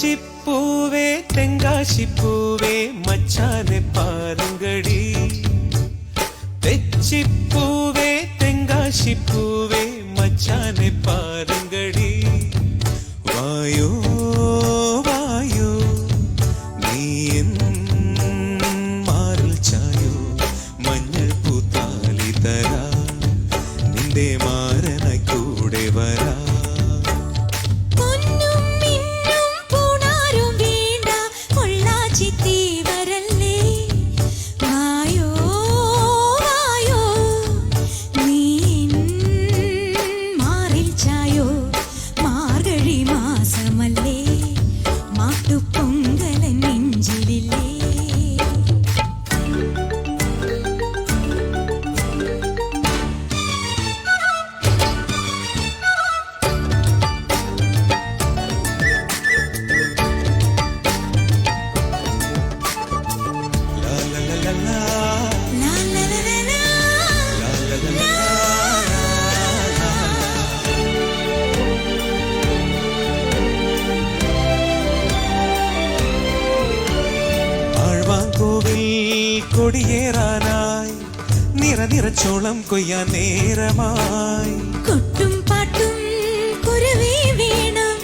തെച്ചിപ്പൂവേ തെങ്കാശിപ്പൂവേ മച്ചാനെ പാരുങ്കടി തെച്ചിപ്പൂവേ തെങ്കാശിപ്പൂവേ മച്ചാനെ പാരുങ്കടി വായോ വായോ നീ എൻ മാറിൽ ചായോ മഞ്ഞൾ പൂത്താലി തരാ നിന്റെ മാരനായി കൂടെ വരാ കൊടിയേറാനായി നിറനിറച്ചോളം കൊയ്യാൻ നേരമായി കൊട്ടും പാട്ടും കുരവേ വേണം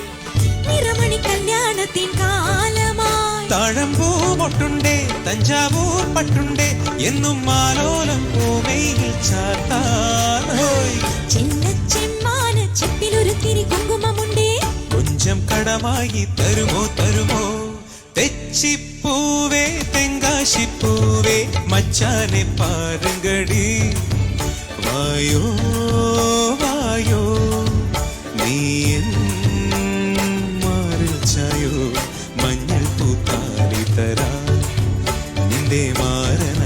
നിറമണി കല്യാണത്തിൻ കാലമായി താഴമ്പൂ മൊട്ടുണ്ടേ തഞ്ചാവൂർ പട്ടുണ്ടേ എന്നും മാലോലം പൂമയിൽ ചാത്താനോയ് ചെല്ലച്ചെമ്മാന ചെപ്പിലൊരു തിരി കുങ്കുമമുണ്ടേ കൊഞ്ചം കടമായി തരുമോ തരുമോ തെച്ചിപ്പൂവേ തെങ്കാശിപ്പൂവേ മച്ചാനെ പാരുങ്കടി വായോ വായോ നീ എൻ മാറിൽ ചായോ മഞ്ഞൾ പൂത്താലി തരാ നിന്റെ മാരന